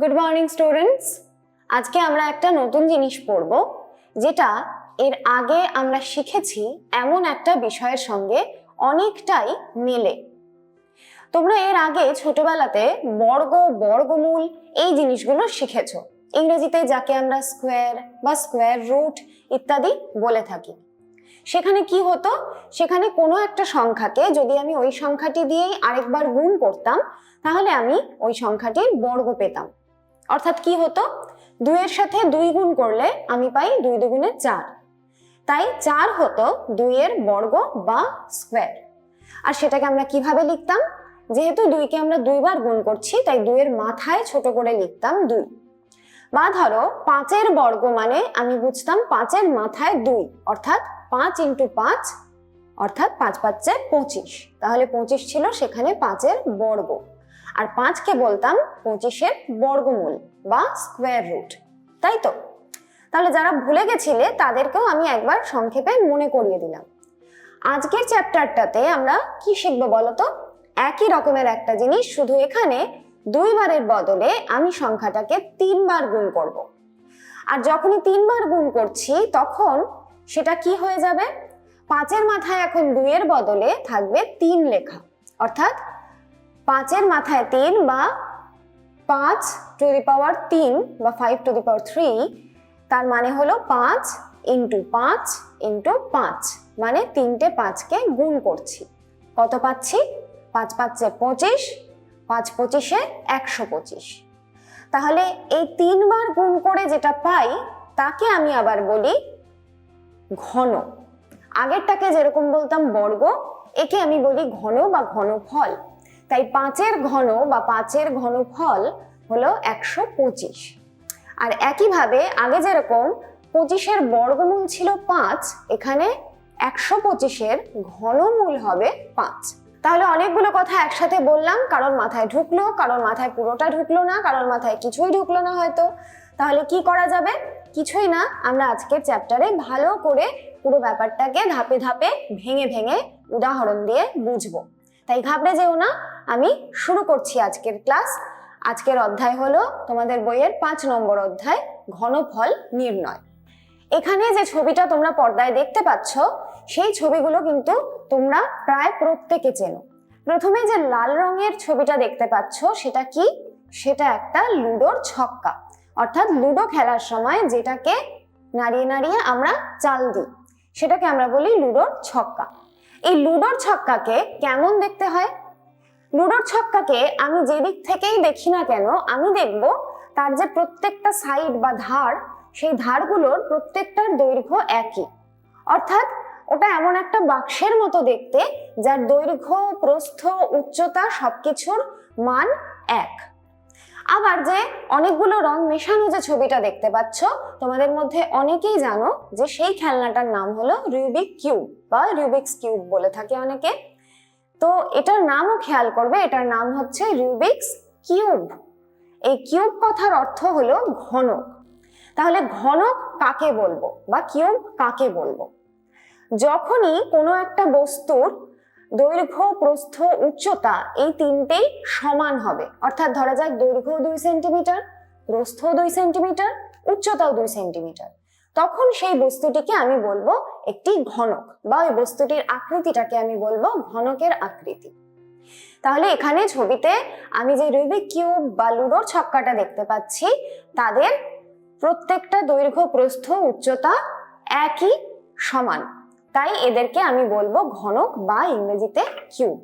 Good morning students. আজকে আমরা একটা নতুন জিনিস পড়ব, যেটা এর আগে আমরা শিখেছি এমন একটা বিষয়ের সঙ্গে অনেকটাই মেলে। তোমরা এর আগে ছোটবেলাতে বর্গ, বর্গমূল এই জিনিসগুলো শিখেছো, ইংরেজিতে যাকে আমরা স্কোয়ার বা স্কোয়ার রুট ইত্যাদি বলে থাকি। সেখানে কি হতো, সেখানে কোনো একটা সংখ্যাকে যদি আমি ওই সংখ্যাটি দিয়েই আরেকবার গুণ করতাম, তাহলে আমি ওই সংখ্যাটির বর্গ পেতাম। অর্থাৎ কি হতো, 2 এর সাথে 2 গুণ করলে আমি পাই 2 দুগুণে 4, তাই 4 হতো 2 এর বর্গ বা স্কোয়ার। আর সেটাকে আমরা কিভাবে লিখতাম, যেহেতু 2 কে আমরা 2 বার গুণ করছি, তাই 2 এর মাথায় ছোট করে লিখতাম 2। বা ধরো 5 এর বর্গ মানে আমি বুঝতাম 5 এর মাথায় 2, অর্থাৎ 5 × 5 অর্থাৎ 5 × 5 = 25, তাহলে 25 ছিল সেখানে 5 এর বর্গ। আর 5 কে বলতাম 25 এর বর্গমূল বা স্কোয়ার রুট, তাই তো? তাহলে যারা ভুলে গেছিলে তাদেরকেও আমি একবার সংক্ষেপে মনে করিয়ে দিলাম। আজকের চ্যাপ্টারটাতে আমরা কি শিখবো বলতো? একই রকমের একটা জিনিস, শুধু এখানে 2 বারের বদলে আমি সংখ্যাটাকে 3 বার গুণ করব। আর যখনই 3 বার গুণ করছি তখন সেটা কি হয়ে যাবে, 5 এর মাথায় এখন 2 এর বদলে থাকবে 3 লেখা, অর্থাৎ 5 এর মাথায় 3 বা 5⁻³ বা 5⁻³ তার মানে হলো 5 × 5 × 5, মানে 3টে 5কে গুণ করছি। কত পাচ্ছি? 5 × 5 = 25, 5 × 25 = 125। তাহলে এই 3 বার গুণ করে যেটা পাই তাকে আমি আবার বলি ঘন। আগেরটাকে যেরকম বলতাম বর্গ, একে আমি বলি ঘন বা ঘনফল। তাই 5 এর ঘন বা 5 এর ঘনফল হলো 125। আর একইভাবে আগে যেরকম 25 এর বর্গমূল ছিল 5, এখানে 125 এর ঘনমূল হবে 5। তাহলে অনেকগুলো কথা একসাথে বললাম, কারোর মাথায় ঢুকলো, কারোর মাথায় পুরোটা ঢুকলো না, কারোর মাথায় কিছুই ঢুকলো না হয়তো। তাহলে কি করা যাবে? কিছুই না, আমরা আজকের চ্যাপ্টারে ভালো করে পুরো ব্যাপারটাকে ধাপে ধাপে ভেঙে ভেঙে উদাহরণ দিয়ে বুঝবো। তাই ঘাবড়ে যেও না, আমি শুরু করছি আজকের ক্লাস। আজকের অধ্যায় হলো তোমাদের বইয়ের 5 নম্বর অধ্যায়, ঘনফল নির্ণয়। এখানে যে ছবিটা তোমরা পর্দায় দেখতে পাচ্ছ, সেই ছবিগুলো কিন্তু তোমরা প্রায় প্রত্যেকে চেনো। প্রথমে যে লাল রঙের ছবিটা দেখতে পাচ্ছ সেটা কি? সেটা একটা লুডোর ছক্কা, অর্থাৎ লুডো খেলার সময় যেটাকে নাড়িয়ে নাড়িয়ে আমরা চাল দিই, সেটাকে আমরা বলি লুডোর ছক্কা। এই লুডোর ছক্কাকে কেমন দেখতে হয়? লুডোর ছক্কাকে আমি যে দিক থেকেই দেখি না কেন, আমি দেখব তার যে প্রত্যেকটা সাইড বা ধার, সেই ধারগুলোর প্রত্যেকটার দৈর্ঘ্য একই। অর্থাৎ ওটা এমন একটা বাক্সের মতো দেখতে, যার দৈর্ঘ্য, প্রস্থ, উচ্চতা সবকিছুর মান এক। আবার যে অনেকগুলো রং মেশানো যে ছবিটা দেখতে পাচ্ছ, তোমাদের মধ্যে অনেকেই জানো যে সেই খেলনাটার নাম হলো রুবিক কিউব বা রুবিক্স কিউব বলে থাকে অনেকে। তো এটার নামও খেয়াল করবে, এটার নাম হচ্ছে রুবিক্স কিউব। এই কিউব কথার অর্থ হলো ঘনক। তাহলে ঘনক কাকে বলবো বা কিউব কাকে বলবো? যখনই কোনো একটা বস্তুর দৈর্ঘ্য, প্রস্থ, উচ্চতা এই তিনটেই সমান হবে, অর্থাৎ ধরা যাক দৈর্ঘ্য 2 সেন্টিমিটার, প্রস্থ 2 সেন্টিমিটার, উচ্চতাও 2 সেন্টিমিটার, তখন সেই বস্তুটিকে আমি বলবো একটি ঘনক, বা ওই বস্তুটির আকৃতিটাকে আমি বলবো ঘনকের আকৃতি। তাহলে এখানে ছবিতে আমি যে রুবিক কিউব বা লুডোর ছক্কাটা দেখতে পাচ্ছি, তাদের প্রত্যেকটা দৈর্ঘ্য, প্রস্থ, উচ্চতা একই সমান, তাই এদেরকে আমি বলবো ঘনক বা ইংরেজিতে কিউব।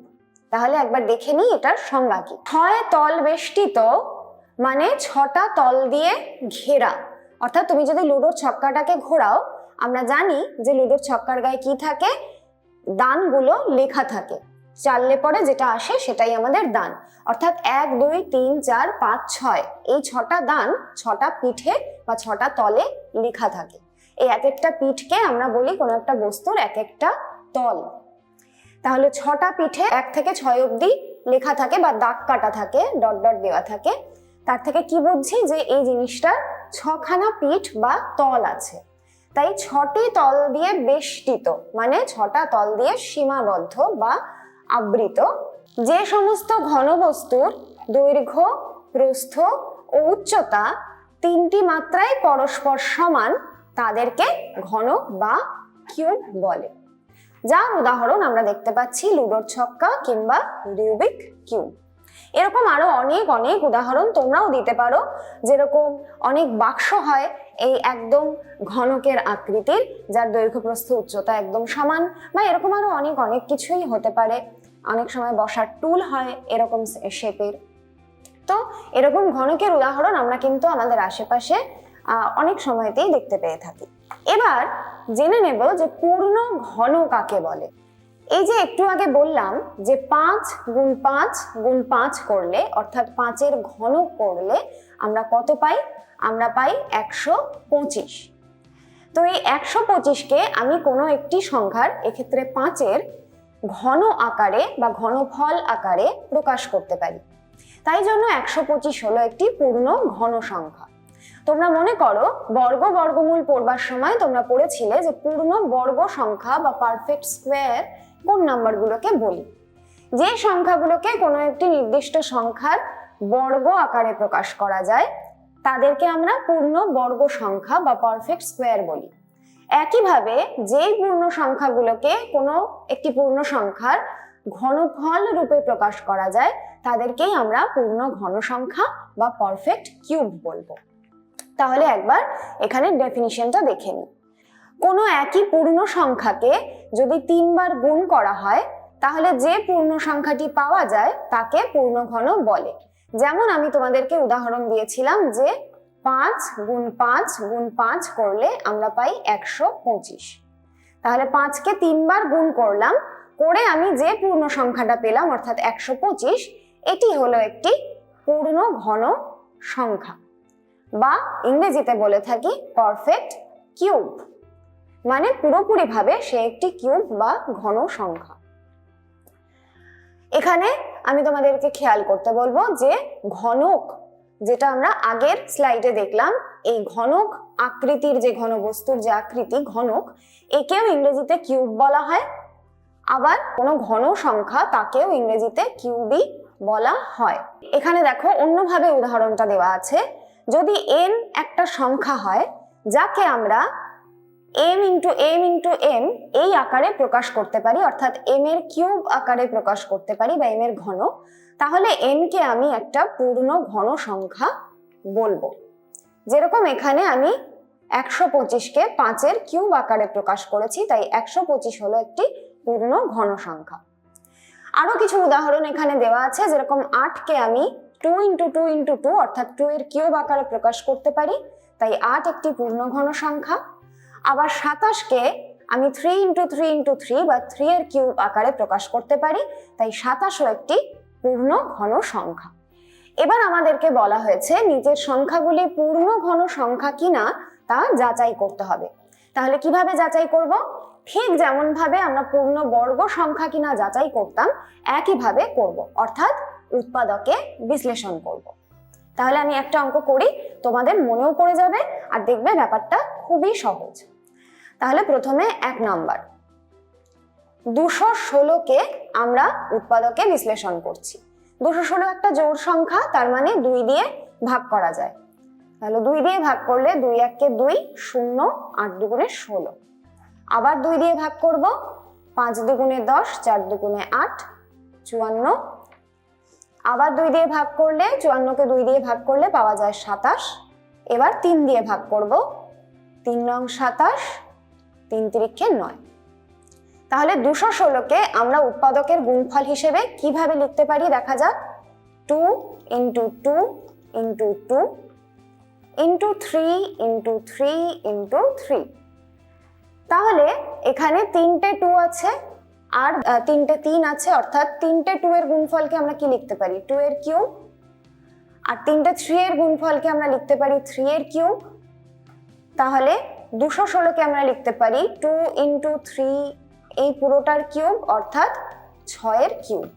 তাহলে একবার দেখে নিই এটার সংজ্ঞা কি। 6 তল বেষ্টিত মানে 6টা তল দিয়ে ঘেরা। অর্থাৎ তুমি যদি লুডোর ছক্কাটাকে ঘোরাও, আমরা জানি যে লুডোর ছক্কার গায়ে কি থাকে, দানগুলো লেখা থাকে। চাললে পরে যেটা আসে সেটাই আমাদের দান। অর্থাৎ 1 2 3 4 5 6 এই 6টা দান 6টা পিঠে বা 6টা তলে লেখা থাকে। এই এক একটা পিঠকে আমরা বলি কোনো একটা বস্তুর এক একটা তল। তাহলে 6টা পিঠে 1 থেকে 6 অবধি লেখা থাকে বা দাগ কাটা থাকে, ডট ডট দেওয়া থাকে। তার থেকে কি বুঝছি যে এই জিনিসটার 6খানা পিঠ বা তল আছে। তাই 6টি তল দিয়ে বেষ্টিত মানে 6টা তল দিয়ে সীমাবদ্ধ বা আবৃত যে সমস্ত ঘনবস্তুর দৈর্ঘ্য, প্রস্থ ও উচ্চতা তিনটি মাত্রায় পরস্পর সমান তাদেরকে ঘনক বা কিউব বলে। যার উদাহরণ আমরা দেখতে পাচ্ছি লুডোর ছক্কা কিংবা রুবিক কিউব। এরকম আরো অনেক অনেক উদাহরণ তোমরাও দিতে পারো, যেরকম অনেক বাক্স হয় এই একদম ঘনকের আকৃতির, যার দৈর্ঘ্য প্রস্থ উচ্চতা একদম সমান, বা এরকম আরো অনেক অনেক কিছুই হতে পারে। অনেক সময় বসার টুল হয় এরকম শেপের। তো এরকম ঘনকের উদাহরণ আমরা কিন্তু আমাদের আশেপাশে অনেক সময়তেই দেখতে পেয়ে থাকি। এবার জেনে নেব যে পূর্ণ ঘন কাকে বলে। এই যে একটু আগে বললাম যে 5 গুণ 5 গুণ 5 করলে, অর্থাৎ 5-এর ঘনক করলে আমরা কত পাই? আমরা পাই 125। তো এই 125কে আমি কোনো একটি সংখ্যার, এক্ষেত্রে 5-এর ঘন আকারে বা ঘনফল আকারে প্রকাশ করতে পারি। তাই জন্য 125 হলো একটি পূর্ণ ঘন সংখ্যা। তোমরা মনে করো বর্গমূল পড়বার সময় তোমরা পড়েছিলে যে পূর্ণ বর্গ সংখ্যা বা পারফেক্ট স্কোয়ার কোন নাম্বারগুলোকে বলি। যে সংখ্যাগুলোকে কোনো একটি নির্দিষ্ট সংখ্যার বর্গ আকারে প্রকাশ করা যায় তাদেরকে আমরা পূর্ণ বর্গ সংখ্যা বা পারফেক্ট স্কোয়ার বলি। একইভাবে যেই পূর্ণ সংখ্যাগুলোকে কোনো একটি পূর্ণ সংখ্যার ঘনফল রূপে প্রকাশ করা যায় তাদেরকেই আমরা পূর্ণ ঘন সংখ্যা বা পারফেক্ট কিউব বলবো। তাহলে একবার এখানে ডেফিনিশনটা দেখে নিই। কোনো একই পূর্ণ সংখ্যাকে যদি 3 বার গুণ করা হয় তাহলে যে পূর্ণ সংখ্যাটি পাওয়া যায় তাকে পূর্ণ ঘন বলে। যেমন আমি তোমাদেরকে উদাহরণ দিয়েছিলাম যে 5 গুণ 5 গুণ 5 করলে আমরা পাই 125। তাহলে 5কে 3 বার গুণ করলাম, করে আমি যে পূর্ণ সংখ্যাটা পেলাম অর্থাৎ 125, এটি হলো একটি পূর্ণ ঘন সংখ্যা, বা ইংরেজিতে বলে থাকি পারফেক্ট কিউব। মানে পুরোপুরি ভাবে সে একটি কিউব বা ঘন সংখ্যা। এখানে আমি তোমাদেরকে খেয়াল করতে বলবো যে ঘনক, যেটা আমরা আগের স্লাইডে দেখলাম, এই ঘনক আকৃতির যে ঘনবস্তুর যে আকৃতি ঘনক, একেও ইংরেজিতে কিউব বলা হয়। আবার কোনো ঘন সংখ্যা তাকেও ইংরেজিতে কিউবই বলা হয়। এখানে দেখো অন্যভাবে উদাহরণটা দেওয়া আছে। যদি n একটা সংখ্যা হয় যাকে আমরা m into m into m এই আকারে প্রকাশ করতে পারি, অর্থাৎ m এর কিউব আকারে প্রকাশ করতে পারি বা m এর ঘন, তাহলে n কে আমি একটা পূর্ণ ঘন সংখ্যা বলবো। যেরকম এখানে আমি 125কে 5-এর কিউব আকারে প্রকাশ করেছি, তাই 125 হলো একটি পূর্ণ ঘন সংখ্যা। আরো কিছু উদাহরণ এখানে দেওয়া আছে, যেরকম 8কে আমি 2 ইন্টু 2 ইন্টু 2 অর্থাৎ 2 এর কিউব আকারে প্রকাশ করতে পারি, তাই 8 একটি পূর্ণ ঘন সংখ্যা। আবার 27কে আমি 3 ইন্টু 3 ইন্টু 3 বা 3 এর কিউব আকারে প্রকাশ করতে পারি, তাই 27ও একটি পূর্ণ ঘন সংখ্যা। এবার আমাদেরকে বলা হয়েছে নিচের সংখ্যাগুলি পূর্ণ ঘন সংখ্যা কিনা তা যাচাই করতে হবে। তাহলে কিভাবে যাচাই করব? ঠিক যেমন ভাবে আমরা পূর্ণ বর্গ সংখ্যা কিনা যাচাই করতাম একইভাবে করব, অর্থাৎ উৎপাদকে বিশ্লেষণ করব। তাহলে আমি একটা অঙ্ক করি, তোমাদের মনেও পড়ে যাবে আর দেখবে ব্যাপারটা খুবই সহজ। তাহলে প্রথমে 1 নাম্বার 216কে আমরা উৎপাদকে বিশ্লেষণ করছি। 216 একটা জোড় সংখ্যা, তার মানে 2 দিয়ে ভাগ করা যায়। তাহলে 2 দিয়ে ভাগ করলে 2 1 2, 0, 8 2 16। আবার 2 দিয়ে ভাগ করব, 5 2 10, 4 2 8, 54। আবার 2 দিয়ে ভাগ করলে 54কে 2 দিয়ে ভাগ করলে পাওয়া যায় 27। এবার 3 দিয়ে ভাগ করব, 3 নং 27, 3 তিরিক্ষে 9। তাহলে 216কে আমরা উৎপাদকের গুণফল হিসেবে কিভাবে লিখতে পারি দেখা যাক। 2 into 2 into 2 into 3 into 3 into 3। তাহলে এখানে 3টে 2 আছে আর 3টে 3 আছে, অর্থাৎ 3টে 2 এর গুণফলকে আমরা কি লিখতে পারি? 2 এর কিউব। আর 3টে 3 এর গুণফলকে আমরা লিখতে পারি 3 এর কিউব। তাহলে 216কে আমরা লিখতে পারি 2 ইন্টু 3 এই পুরোটার কিউব, অর্থাৎ 6 এর কিউব।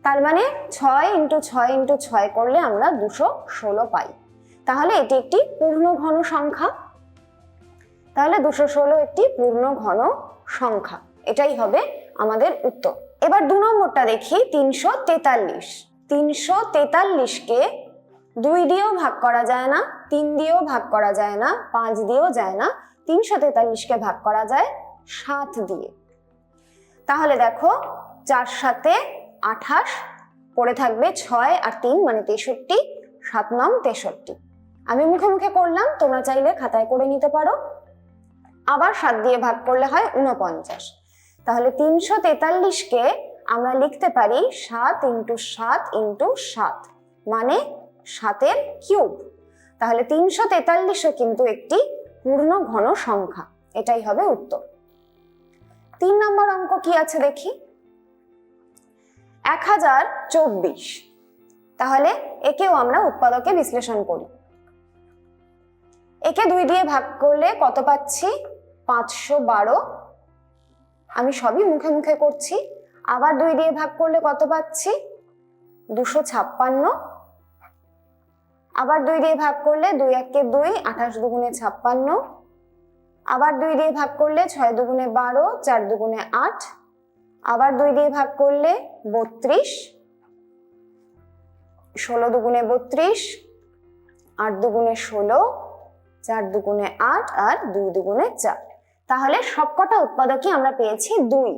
তার মানে 6 ইন্টু 6 ইন্টু 6 করলে আমরা 216 পাই। তাহলে এটি একটি পূর্ণ ঘন সংখ্যা। তাহলে 216 একটি পূর্ণ ঘন সংখ্যা, এটাই হবে আমাদের উত্তর। এবার 2 নম্বরটা দেখি, 343। 343কে 2 দিয়েও ভাগ করা যায় না, 3 দিয়েও ভাগ করা যায় না, 5 দিয়েও যায় না, 343কে ভাগ করা যায় 7 দিয়ে। তাহলে দেখো 4 7 28, পড়ে থাকবে 6 আর 3 মানে 63, 7 9 63। আমি মুখে মুখে করলাম, তোমরা চাইলে খাতায় করে নিতে পারো। আবার 7 দিয়ে ভাগ করলে হয় 49। তাহলে 343কে আমরা লিখতে পারি 7 × 7 × 7 মানে 7-এর কিউব। তাহলে 343ও কিন্তু একটি পূর্ণ ঘন সংখ্যা। এটাই হবে উত্তর। 3 নম্বর অঙ্ক কি আছে দেখি। 1024। তাহলে একেও আমরা উৎপাদকে বিশ্লেষণ করি। একে 2 দিয়ে ভাগ করলে কত পাচ্ছি? 512। আমি সবই মুখে মুখে করছি। আবার 2 দিয়ে ভাগ করলে কত পাচ্ছি? 256। আবার 2 দিয়ে ভাগ করলে 2 1 2, 28 2 56। আবার 2 দিয়ে ভাগ করলে 6 2 12, 4 2 8। আবার 2 দিয়ে ভাগ করলে 32, 16 2 32, 8 2 16, 4 2 8 আর 2 2 4। তাহলে সবকটা উৎপাদকই আমরা পেয়েছি 2।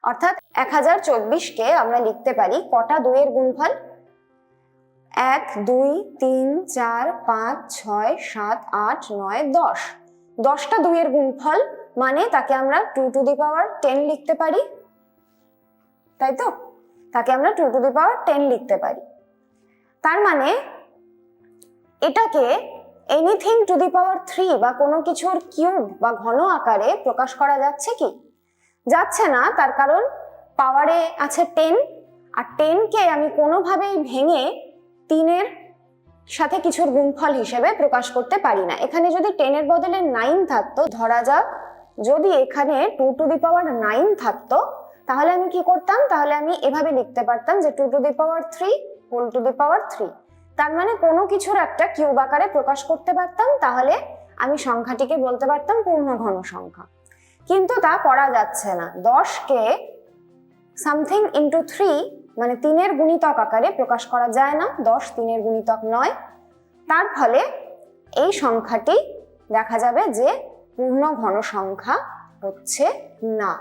অর্থাৎ 1024কে আমরা লিখতে পারি কটা 2 এর গুণফল? 1 2 3 4 5 6 7 8 9 10। 10টা 2 এর গুণফল মানে তাকে আমরা 2 টু দি পাওয়ার 10 লিখতে পারি, তাই তো? তাকে আমরা 2 টু দি পাওয়ার 10 লিখতে পারি। তার মানে এটাকে এনিথিং টু দি পাওয়ার 3 বা কোনো কিছুর কিউব বা ঘন আকারে প্রকাশ করা যাচ্ছে কি? যাচ্ছে না। তার কারণ পাওয়ারে আছে 10, আর 10কে আমি কোনোভাবেই ভেঙে 3-এর সাথে কিছুর গুণফল হিসেবে প্রকাশ করতে পারি না। এখানে যদি 10-এর বদলে 9 থাকতো, ধরা যাক যদি এখানে 2 টু দি পাওয়ার 9 থাকতো, তাহলে আমি কি করতাম? তাহলে আমি এভাবে লিখতে পারতাম যে 2 to the power 3 whole to the power 3। তার মানে কোনো কিছুর একটা কিউব আকারে প্রকাশ করতে পারতাম, তাহলে আমি সংখ্যাটিকে বলতে পারতাম পূর্ণ ঘন সংখ্যা। কিন্তু তা করা যাচ্ছে না। 10কে সামথিং ইন্টু 3 মানে 3-এর গুণিতক আকারে প্রকাশ করা যায় না। 10 3-এর গুণিতক নয়। তার ফলে এই সংখ্যাটি দেখা যাবে যে পূর্ণ ঘন সংখ্যা হচ্ছে না।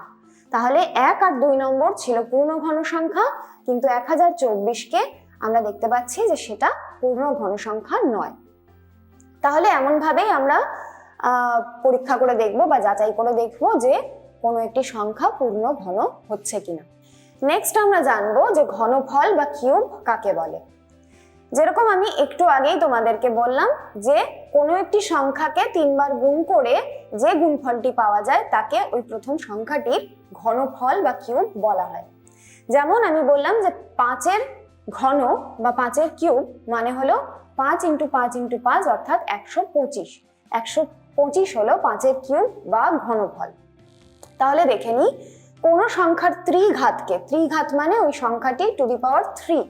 তাহলে 1 আর 2 নম্বর ছিল পূর্ণ ঘন সংখ্যা, কিন্তু 1024কে আমরা দেখতে পাচ্ছি যে সেটা পূর্ণ ঘন সংখ্যা নয়। তাহলে এমন ভাবেই আমরা পরীক্ষা করে দেখব বা যাচাই করে দেখব যে কোনো একটি সংখ্যা পূর্ণ ঘন হচ্ছে কিনা। নেক্সট আমরা জানবো যে ঘনফল বা কিউব কাকে বলে। যেরকম আমি একটু আগেই তোমাদেরকে বললাম যে কোনো একটি সংখ্যাকে 3 বার গুণ করে যে গুণফলটি পাওয়া যায় তাকে ওই প্রথম সংখ্যাটির ঘনফল বা কিউব বলা হয়। যেমন আমি বললাম যে 5-এর ঘন বা 5-এর কিউব মানে হলো 5 × 5 × 5 অর্থাৎ 125। 125 হলো 5-এর কিউব বা ঘনফল। তাহলে দেখে নিই, কোনো সংখ্যার ত্রিঘাতকে, ত্রিঘাত মানে ওই সংখ্যাটি টু দি পাওয়ার 3,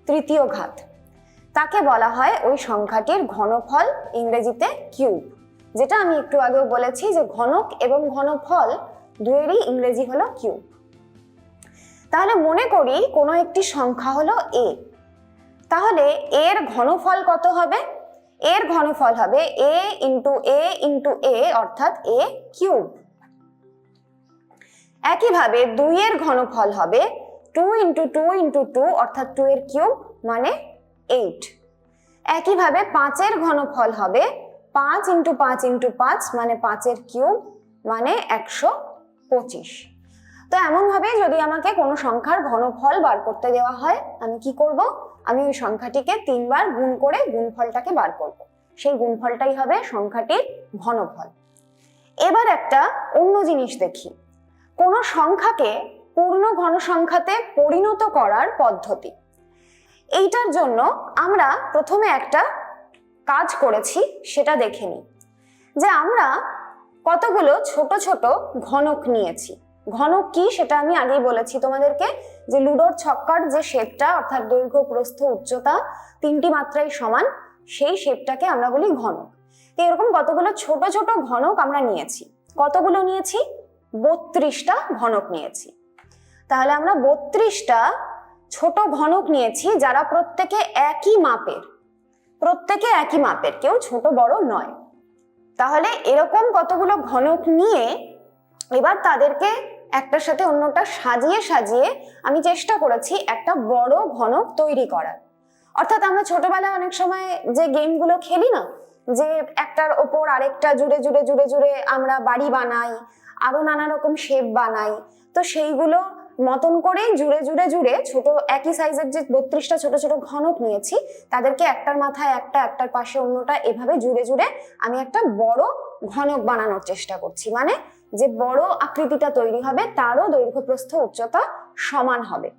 তৃতীয় ঘাত, তাকে বলা হয় ওই সংখ্যাটির ঘনফল, ইংরেজিতে কিউব। যেটা আমি একটু আগেও বলেছি যে ঘনক এবং ঘনফল দুয়েরই ইংরেজি হলো কিউব। তাহলে মনে করি কোনো একটি সংখ্যা হলো a, তাহলে এর ঘনফল কত হবে? এর ঘনফল হবে a × a অর্থাৎ a কিউব। একইভাবে 2 এর ঘনফল হবে 2 × 2 × 2 অর্থাৎ 2 এর কিউব মানে 8। একইভাবে 5-এর ঘনফল হবে 5 × 5 × 5 মানে 5-এর কিউব মানে 125। তো এমন ভাবে যদি আমাকে কোনো সংখ্যার ঘনফল বার করতে দেওয়া হয়, আমি কি করব? আমি ওই সংখ্যাটিকে 3 বার গুণ করে গুণফলটাকে বার করব। সেই গুণফলটাই হবে সংখ্যাটির ঘনফল। এবার একটা অন্য জিনিস দেখি, কোনো সংখ্যাকে পূর্ণ ঘন সংখ্যাতে পরিণত করার পদ্ধতি। এইটার জন্য আমরা প্রথমে একটা কাজ করেছি, সেটা দেখে নিই। যে আমরা কতগুলো ছোট ছোট ঘনক নিয়েছি। ঘনক কি সেটা আমি আগেই বলেছি তোমাদেরকে, যে লুডোর ছক্কার যে শেপটা অর্থাৎ দৈর্ঘ্য প্রস্থ উচ্চতা 3টি মাত্রাই সমান, সেই শেপটাকে আমরা বলি ঘনক। তো এরকম কতগুলো ছোট ছোট ঘনক আমরা নিয়েছি। কতগুলো নিয়েছি? 32টা ঘনক নিয়েছি। তাহলে আমরা 32টা ছোট ঘনক নিয়েছি যারা প্রত্যেকে একই মাপের, প্রত্যেকে একই মাপের, কেউ ছোট বড় নয়। তাহলে এরকম কতগুলো ঘনক নিয়ে এবার তাদেরকে একটার সাথে অন্যটা সাজিয়ে সাজিয়ে আমি চেষ্টা করেছি একটা বড় ঘনক তৈরি করার। অর্থাৎ আমরা ছোটবেলায় অনেক সময় যে গেমগুলো খেলি না, যে একটার ওপর আরেকটা জুড়ে জুড়ে জুড়ে জুড়ে আমরা বাড়ি বানাই, আরো নানা রকম শেপ বানাই, তো সেইগুলো মতন করে জুড়ে জুড়ে জুড়ে ছোট একই সাইজের যে 32টা ছোট ছোট ঘনক নিয়েছি, তাদেরকে একটার মাথায় একটা, একটার পাশে অন্যটা, এভাবে জুড়ে জুড়ে আমি একটা বড় ঘনক বানানোর চেষ্টা করছি। মানে যে বড় আকৃতিটা তৈরি হবে তারও দৈর্ঘ্য প্রস্থ উচ্চতা সমান হবে।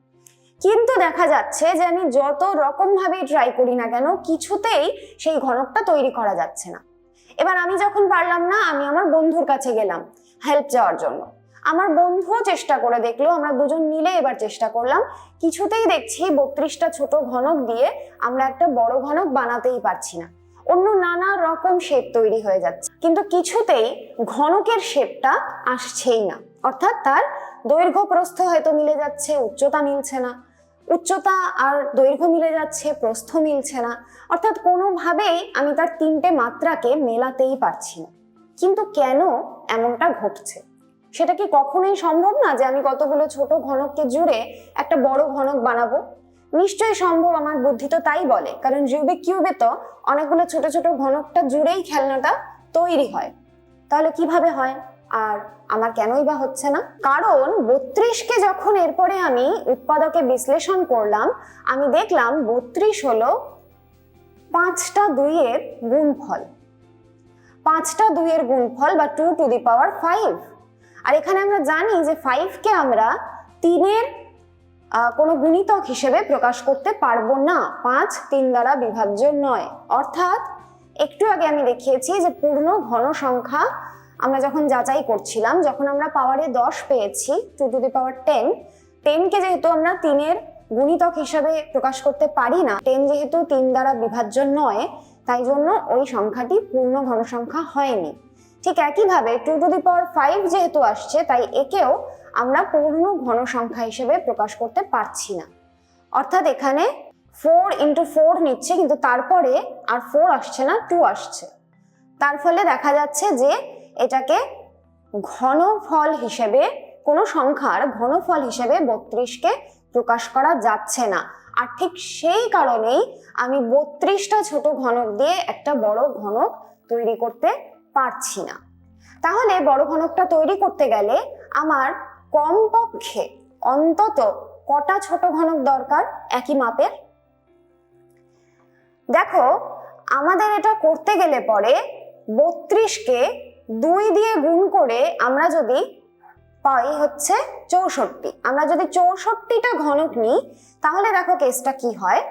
কিন্তু দেখা যাচ্ছে যে আমি যত রকম ভাবে ট্রাই করি না কেন, কিছুতেই সেই ঘনকটা তৈরি করা যাচ্ছে না। এবার আমি যখন পারলাম না, আমি আমার বন্ধুর কাছে গেলাম হেল্প চাওয়ার জন্য। আমার বন্ধুও চেষ্টা করে দেখলো, আমরা দুজন মিলে এবার চেষ্টা করলাম, কিছুতেই দেখছি 32টা ছোট ঘনক দিয়ে আমরা একটা বড় ঘনক বানাতেই পারছি না। অন্য নানা রকম শেপ তৈরি হয়ে যাচ্ছে, কিন্তু কিছুতেই ঘনকের শেপটা আসছেই না। অর্থাৎ তার দৈর্ঘ্য প্রস্থ হয়তো মিলে যাচ্ছে, উচ্চতা মিলছে না, উচ্চতা আর দৈর্ঘ্য মিলে যাচ্ছে, প্রস্থ মিলছে না। অর্থাৎ কোনোভাবেই আমি তার 3টে মাত্রাকে মেলাতেই পারছি না। কিন্তু কেন এমনটা ঘটছে? সেটা কি কখনোই সম্ভব না যে আমি কতগুলো ছোট ঘনককে জুড়ে একটা বড় ঘনক বানাবো? নিশ্চয়ই সম্ভব, আমার বুদ্ধি তো তাই বলে, কারণ রুবিক কিউবে তো অনেকগুলো ছোট ছোট ঘনকটা জুড়েই খেলনাটা তৈরি হয়। তাহলে কিভাবে হয়? আর আমার কেনই বা হচ্ছে না? কারণ 32কে যখন এরপরে আমি উৎপাদকে বিশ্লেষণ করলাম, আমি দেখলাম 32 হলো 5টা 2-এর গুণফল। 5টা 2-এর গুণফল বা 2 টু দি পাওয়ার 5। আর এখানে আমরা জানি যে 5কে আমরা 3-এর কোনো গুণিতক হিসেবে প্রকাশ করতে পারবো না। 5 3 দ্বারা বিভাজ্য নয়। অর্থাৎ একটু আগে আমি দেখিয়েছি যে পূর্ণ ঘন সংখ্যা আমরা যখন যাচাই করছিলাম, যখন আমরা পাওয়ারে 10 পেয়েছি 2 টু দি পাওয়ার 10, 10কে যেহেতু আমরা 3-এর গুণিতক হিসেবে প্রকাশ করতে পারি না, 10 যেহেতু 3 দ্বারা বিভাজ্য নয়, তাই জন্য ওই সংখ্যাটি পূর্ণ ঘন সংখ্যা হয়নি। ঠিক একইভাবে 2 টু দি পাওয়ার 5 যেহেতু আসছে, তাই একেও আমরা পূর্ণ ঘন সংখ্যা হিসেবে প্রকাশ করতে পারছি না। অর্থাৎ এখানে 4 ইন্টু 4 নিচ্ছে, কিন্তু তারপরে আর 4 আসছে না, 2 আসছে। তার ফলে দেখা যাচ্ছে যে এটাকে ঘনফল হিসেবে, কোনো সংখ্যার ঘনফল হিসেবে 32কে প্রকাশ করা যাচ্ছে না। আর ঠিক সেই কারণেই আমি 32টা ছোট ঘনক দিয়ে একটা বড় ঘনক তৈরি করতে পারছি না। তাহলে বড় ঘনকটা তৈরি করতে গেলে আমার কমপক্ষে অন্তত কটা ছোট ঘনক দরকার একই মাপের? দেখো, আমাদের এটা করতে গেলে পরে 32কে 2 দিয়ে গুণ করে আমরা যদি পাই হচ্ছে 64, আমরা যদি 64টা ঘনক নিই, তাহলে দেখো কেসটা কি হয়।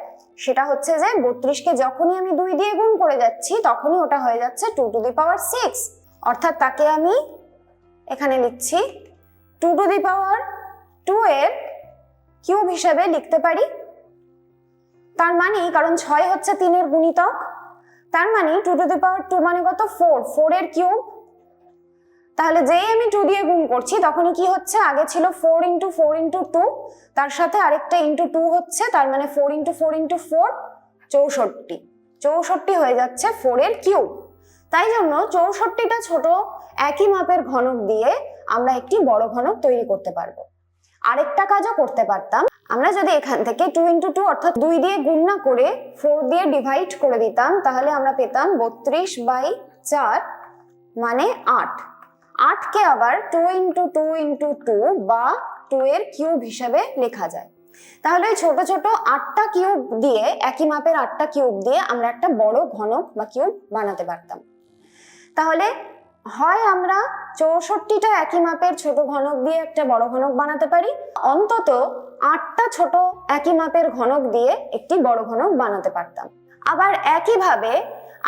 সেটা হচ্ছে যে 32কে যখনই আমি 2 দিয়ে গুণ করে যাচ্ছি, তখনই ওটা হয়ে যাচ্ছে 2 টু দি পাওয়ার 6। অর্থাৎ তাকে আমি এখানে লিখছি 2 টু দি পাওয়ার 2 এর কিউব হিসেবে লিখতে পারি। তার মানে, কারণ 6 হচ্ছে 3-এর গুণিতক, তার মানে 2 টু দি পাওয়ার 2 মানে কত? 4 এর কিউব। তাহলে যেই আমি 2 দিয়ে গুণ করছি তখনই কি হচ্ছে, আগে ছিল 4 ইন্টু 4 ইন্টু 2, তার সাথে আরেকটা ইন্টু 2 হচ্ছে, তার মানে 4 ইন্টু 4 ইন্টু 4 64। 64 হয়ে যাচ্ছে 4 এর কিউব। তাই জন্য 64টা ছোট একই মাপের ঘনক দিয়ে আমরা একটি বড় ঘনক তৈরি করতে পারবো। আরেকটা কাজও করতে পারতাম, আমরা যদি এখান থেকে 2 ইন্টু 2 অর্থাৎ 2 দিয়ে গুণ না করে 4 দিয়ে ডিভাইড করে দিতাম, তাহলে আমরা পেতাম 32/4 মানে 8। 8কে আবার 2 ইন্টু 2 ইন্টু 2 বা 2 এর কিউব হিসেবে লেখা যায়। তাহলে ওই ছোট ছোট 8টা কিউব দিয়ে, একই মাপের 8টা কিউব দিয়ে আমরা একটা বড় ঘনক বা কিউব বানাতে পারতাম। তাহলে হয় আমরা 64টা একই মাপের ছোট ঘনক দিয়ে একটা বড় ঘনক বানাতে পারি, অন্তত 8টা ছোট একই মাপের ঘনক দিয়ে একটি বড় ঘনক বানাতে পারতাম। আবার একইভাবে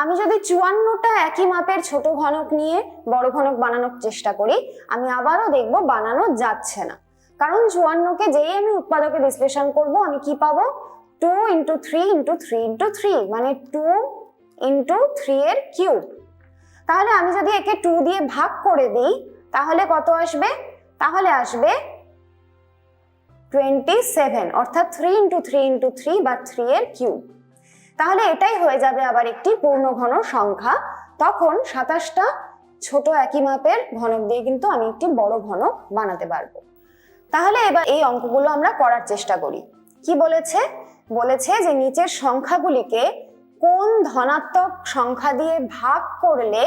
আমি যদি 54টা একই মাপের ছোট ঘনক নিয়ে বড় ঘনক বানানোর চেষ্টা করি, আমি আবারও দেখব বানানো যাচ্ছে না। কারণ 54কে যেই আমি উৎপাদকে বিশ্লেষণ করব, আমি কি পাবো? 2 ইন্টু 3 ইন্টু 3 ইন্টু 3 মানে 2 ইন্টু 3 এর কিউব। তাহলে আমি যদি একে 2 দিয়ে ভাগ করে দিই, তাহলে কত আসবে? তাহলে আসবে 27, অর্থাৎ 3 ইন্টু 3 ইন্টু 3 বা 3 এর কিউব। তাহলে এটাই হয়ে যাবে আবার একটি পূর্ণঘন সংখ্যা। তখন 27টা ছোট একই মাপের ঘনক দিয়ে কিন্তু আমি একটি বড় ঘনক বানাতে পারবো। তাহলে এবার এই অঙ্কগুলো আমরা করার চেষ্টা করি। কি বলেছে? বলেছে যে নিচের সংখ্যাগুলিকে কোন ধনাত্মক সংখ্যা দিয়ে ভাগ করলে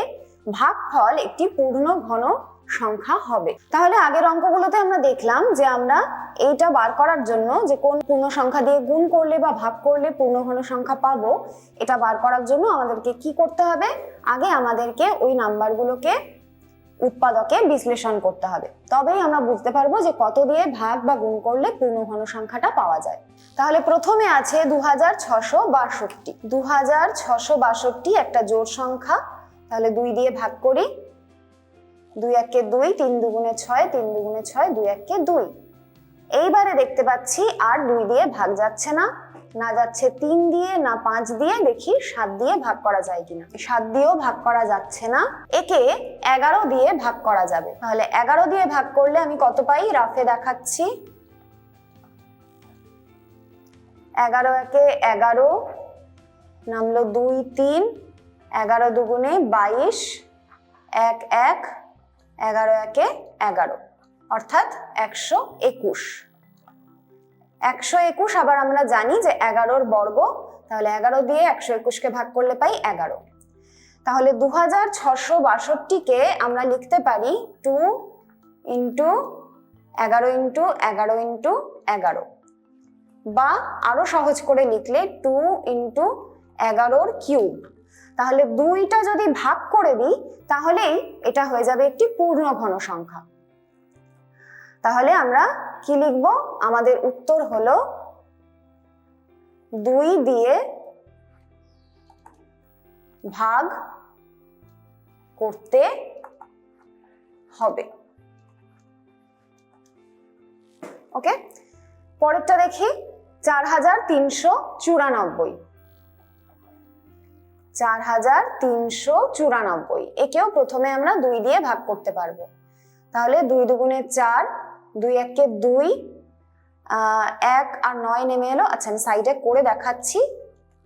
ভাগফল একটি পূর্ণ ঘন সংখ্যা হবে। তাহলে আগের অঙ্কগুলোতে আমরা দেখলাম যে আমরা এইটা বার করার জন্য যে কোন পূর্ণ সংখ্যা দিয়ে গুণ করলে বা ভাগ করলে পূর্ণ ঘন সংখ্যা পাবো, এটা বার করার জন্য আমাদেরকে কি করতে হবে? আগে আমাদেরকে ওই নাম্বারগুলোকে উৎপাদকে বিশ্লেষণ করতে হবে, তবেই আমরা বুঝতে পারবো যে কত দিয়ে ভাগ বা গুণ করলে পূর্ণ ঘন সংখ্যাটা পাওয়া যায়। তাহলে প্রথমে আছে 2662। 2662 একটা জোড় সংখ্যা, তাহলে 2 দিয়ে ভাগ করি। 2 একে 2, 3 দুগুণে 6, 3 দুগুণে 6, 2 একে 2। এইবারে দেখতে পাচ্ছি আর 2 দিয়ে ভাগ যাচ্ছে না, না যাচ্ছে 3 দিয়ে, না 5 দিয়ে, দেখি 7 দিয়ে ভাগ করা যায় কিনা। 7 দিয়েও ভাগ করা যাচ্ছে না, একে 11 দিয়ে ভাগ করা যাবে। তাহলে 11 দিয়ে ভাগ করলে আমি কত পাই? রাফে দেখাচ্ছি। 11 একে 11, নামলো 2 3, 11 দুগুণে 22, 1 1, 11 একে 11, অর্থাৎ 121। 121 আবার আমরা জানি যে 11-র বর্গ, তাহলে 11 দিয়ে 121কে ভাগ করলে পাই 11। তাহলে 2662কে আমরা লিখতে পারি 2 ইন্টু 11 ইন্টু 11 ইন্টু 11, বা আরো সহজ করে লিখলে 2 ইন্টু 11-র কিউব। তাহলে 2টা যদি ভাগ করে দিই তাহলেই এটা হয়ে যাবে একটি পূর্ণ ঘন সংখ্যা। তাহলে আমরা কি লিখব? আমাদের উত্তর হলো 2 দিয়ে ভাগ করতে হবে। ওকে, পরেরটা দেখি। 4394। 4394, একেও প্রথমে আমরা 2 দিয়ে ভাগ করতে পারবো। তাহলে 2 দুগুণে 4, 2 একে 2, 1 আর 9 নেমে এলো। আচ্ছা, আমি সাইডে করে দেখাচ্ছি,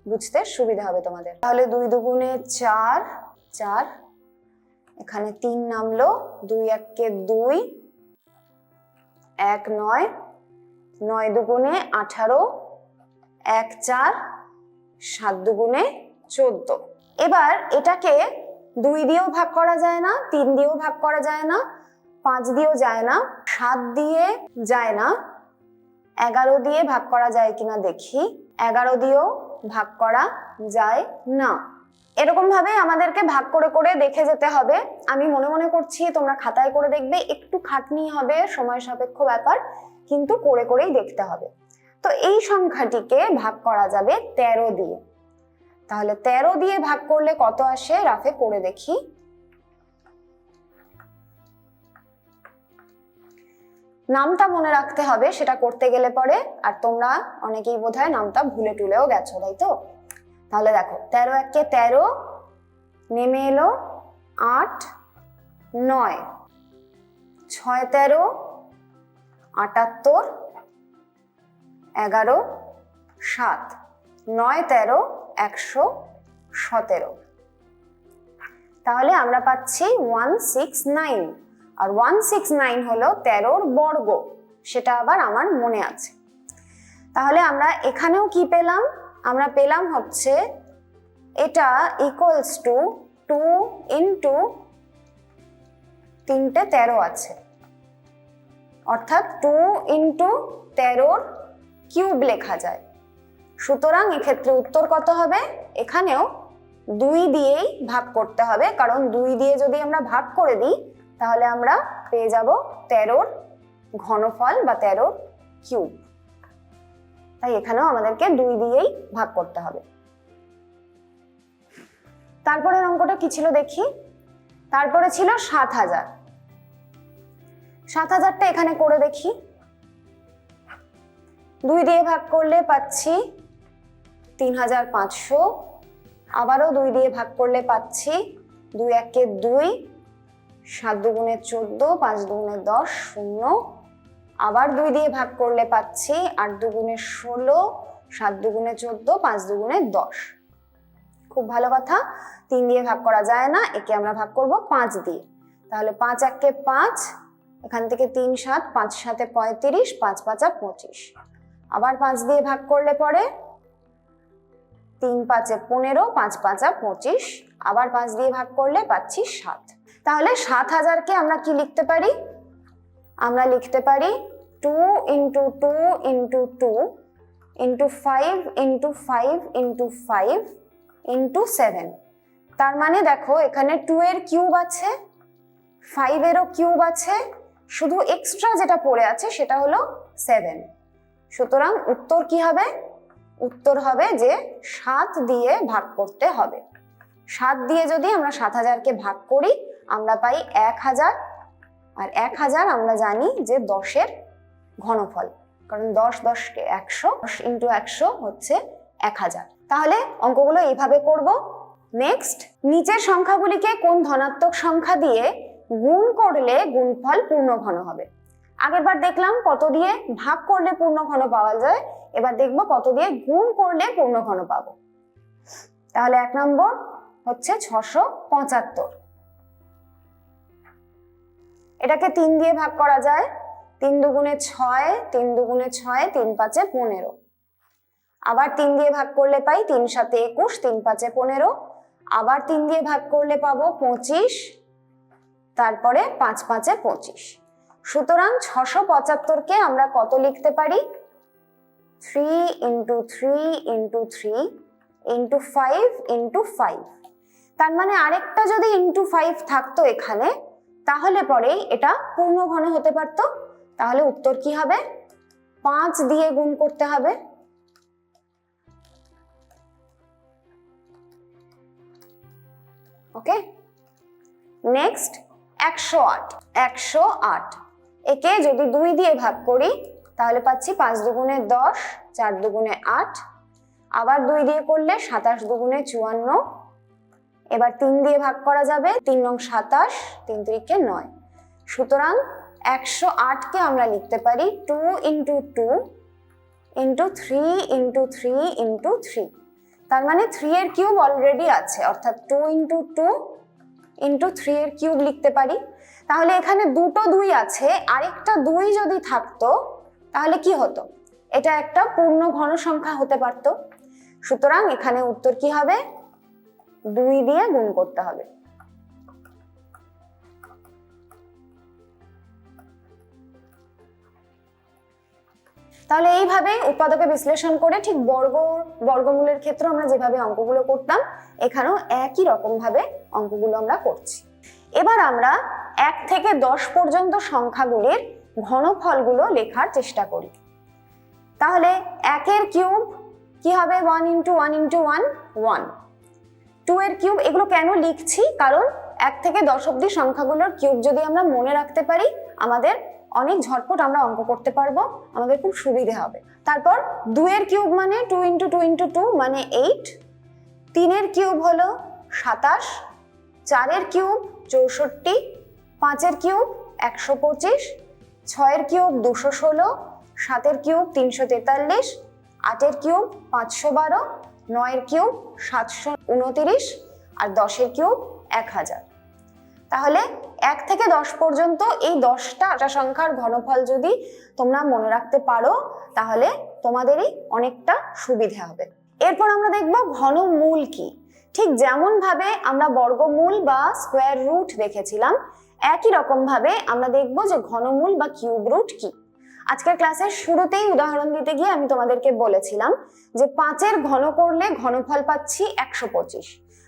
বুঝতে সুবিধা হবে তোমাদের। তাহলে 2 দুগুণে 4, 4, এখানে 3 নামলো, 2 একে 2, 1 9, 9 দুগুণে 18, 1 4, 7 দুগুণে 14। এবার এটাকে 2 দিয়েও ভাগ করা যায় না, 3 দিয়েও ভাগ করা যায় না, 5 দিয়েও যায় না, 7 দিয়ে যায় না, 11 দিয়ে ভাগ করা যায় কিনা দেখি। 11 দিয়েও ভাগ করা যায় না। এরকম ভাবে আমাদেরকে ভাগ করে করে দেখে যেতে হবে। আমি মনে মনে করছি, তোমরা খাতায় করে দেখবে, একটু খাটনি হবে, সময় সাপেক্ষ ব্যাপার, কিন্তু করে করেই দেখতে হবে। তো এই সংখ্যাটিকে ভাগ করা যাবে 13 দিয়ে। তাহলে 13 দিয়ে ভাগ করলে কত আসে? রাফে করে দেখি। নামটা মনে রাখতে হবে, সেটা করতে গেলে পরে। আর তোমরা অনেকেই বোধহয় নামটা ভুলে টুলেও গেছো, তাই তো? তাহলে দেখো, 13 একে 13, নেমে এলো 8 9, 6 13, 78, 11 7, 9 13, 117। তাহলে আমরা পাচ্ছি 169। আর 169 হলো 13-র বর্গ, সেটা আবার আমার মনে আছে। তাহলে আমরা এখানেও কি পেলাম? আমরা পেলাম হচ্ছে এটা ইকুয়ালস টু 2 ইন্টু 3টে 13 আছে, অর্থাৎ 2 ইন্টু 13-র কিউব লেখা যায়। সুতরাং এক্ষেত্রে উত্তর কত হবে? এখানেও 2 দিয়েই ভাগ করতে হবে, কারণ 2 দিয়ে যদি আমরা ভাগ করে দিই তাহলে আমরা পেয়ে যাব 13-র ঘনফল বা 13-র কিউব। তাই এখানেও আমাদেরকে 2 দিয়েই ভাগ করতে হবে। তারপরের অঙ্কটা কি ছিল দেখি। তারপরে ছিল 7000। 7000টা এখানে করে দেখি। 2 দিয়ে ভাগ করলে পাচ্ছি 3500, আবারও 2 দিয়ে ভাগ করলে পাচ্ছি 2 একে 2, 7 দুগুণে 14, 5 দুগুণে 10 0, আবার 2 দিয়ে ভাগ করলে পাচ্ছি 8 দুগুণে 16, 7 দুগুণে 14, 5 দুগুণে 10। খুব ভালো কথা। 3 দিয়ে ভাগ করা যায় না, একে আমরা ভাগ করব 5 দিয়ে। তাহলে 5 একে 5, এখান থেকে 3 7, 5 7 35, 5 5 25। আবার 5 দিয়ে ভাগ করলে পরে 3 5 15, 5 5 25, আবার 5 দিয়ে ভাগ করলে পাচ্ছি 7। তাহলে 7000 কে আমরা কি লিখতে পারি? আমরা লিখতে পারি 2 into 2 into 2 into 5 into 5 into 5 into 7। তার মানে দেখো এখানে 2 এর কিউব আছে, 5 এরও কিউব আছে, শুধু এক্সট্রা যেটা পড়ে আছে সেটা হলো 7। সুতরাং উত্তর কি হবে? উত্তর হবে যে 7 দিয়ে ভাগ করতে হবে। 7 দিয়ে যদি আমরা 7000 কে ভাগ করি আমরা পাই 1000, আর 1000 আমরা জানি যে 10 এর ঘনফল, কারণ 10 10 কে 100, 10 into 100 হচ্ছে 1000। তাহলে অঙ্কগুলো এইভাবে করব। নেক্সট, নিচের সংখ্যাগুলিকে কোন ধনাত্মক সংখ্যা দিয়ে গুণ করলে গুণফল পূর্ণঘন হবে? আগেরবার দেখলাম কত দিয়ে ভাগ করলে পূর্ণঘন পাওয়া যায়, এবার দেখব কত দিয়ে গুণ করলে পূর্ণঘন পাবো। তাহলে 1 নম্বর হচ্ছে 675। এটাকে 3 দিয়ে ভাগ করা যায়। 3 দুগুণে 6, 3 দুগুণে 6, 3 5 15। আবার 3 দিয়ে ভাগ করলে পাই 3 7 21, 3 5 15। আবার 3 দিয়ে ভাগ করলে পাবো 25, তারপরে 5 5 25। সুতরাং 675 কে আমরা কত লিখতে পারি? 3 into 3 into 3 into 5 into 5। তার মানে আরেকটা যদি into 5 থাকতো এখানে, তাহলে পরে এটা পূর্ণঘন হতে পারতো। তাহলে উত্তর কি হবে? 5 দিয়ে গুণ করতে হবে। ওকে, নেক্সট 108। 108 একে যদি 2 দিয়ে ভাগ করি তাহলে পাচ্ছি 5 দুগুণে 10, 4 দুগুণে 8। আবার 2 দিয়ে করলে 27 দুগুণে 54। এবার 3 দিয়ে ভাগ করা যাবে, 3 নং 27, 3 3 9। সুতরাং 108 কে আমরা লিখতে পারি 2 into 2 into 3 into 3 into 3। তার মানে 3 এর কিউব অলরেডি আছে, অর্থাৎ 2 into 2 into 3 এর কিউব লিখতে পারি। তাহলে এখানে দুটো 2 আছে, আরেকটা 2 যদি থাকতো তাহলে কি হতো? এটা একটা পূর্ণ ঘন সংখ্যা হতে পারত। সুতরাং এখানে উত্তর কি হবে? 2 দিয়ে গুণ করতে হবে। তাহলে এইভাবে উৎপাদকে বিশ্লেষণ করে ঠিক বর্গমূলের ক্ষেত্রে আমরা যেভাবে অঙ্কগুলো করতাম এখানেও একই রকম ভাবে অঙ্কগুলো আমরা করছি। এবার আমরা 1 থেকে 10 পর্যন্ত সংখ্যাগুলির ঘনফলগুলো লেখার চেষ্টা করি। তাহলে 1 এর কিউব কি হবে? 1 into 1 into 1 1। 2 এর কিউব, এগুলো কেন লিখছি? কারণ 1 থেকে 10 অবধি সংখ্যাগুলোর কিউব যদি আমরা মনে রাখতে পারি আমাদের অনেক ঝটপট আমরা অঙ্ক করতে পারবো, আমাদের খুব সুবিধে হবে। তারপর 2 এর কিউব মানে 2 into 2 into 2 মানে 8। 3 এর কিউব হলো 27। 4 এর কিউব 64। 5 এর কিউব 125। 6 এর কিউব 216। 7 এর কিউব 343। 8 এর কিউব 512। 9 এর কিউব 729 আর 10 এর কিউব 1000। তাহলে 1 থেকে 10 পর্যন্ত এই 10টা সংখ্যার ঘনফল যদি তোমরা মনে রাখতে পারো তাহলে তোমাদেরই অনেকটা সুবিধা হবে। এরপর আমরা দেখব ঘনমূল কি। ঠিক যেমন ভাবে আমরা বর্গমূল বা স্কোয়ার রুট দেখেছিলাম, একই রকম ভাবে আমরা দেখব যে ঘনমূল বা কিউব রুট কি। আজকের ক্লাসের শুরুতেই উদাহরণ দিতে গিয়ে আমি তোমাদেরকে বলেছিলাম যে 5 এর ঘন করলে ঘনফল পাচ্ছি 125।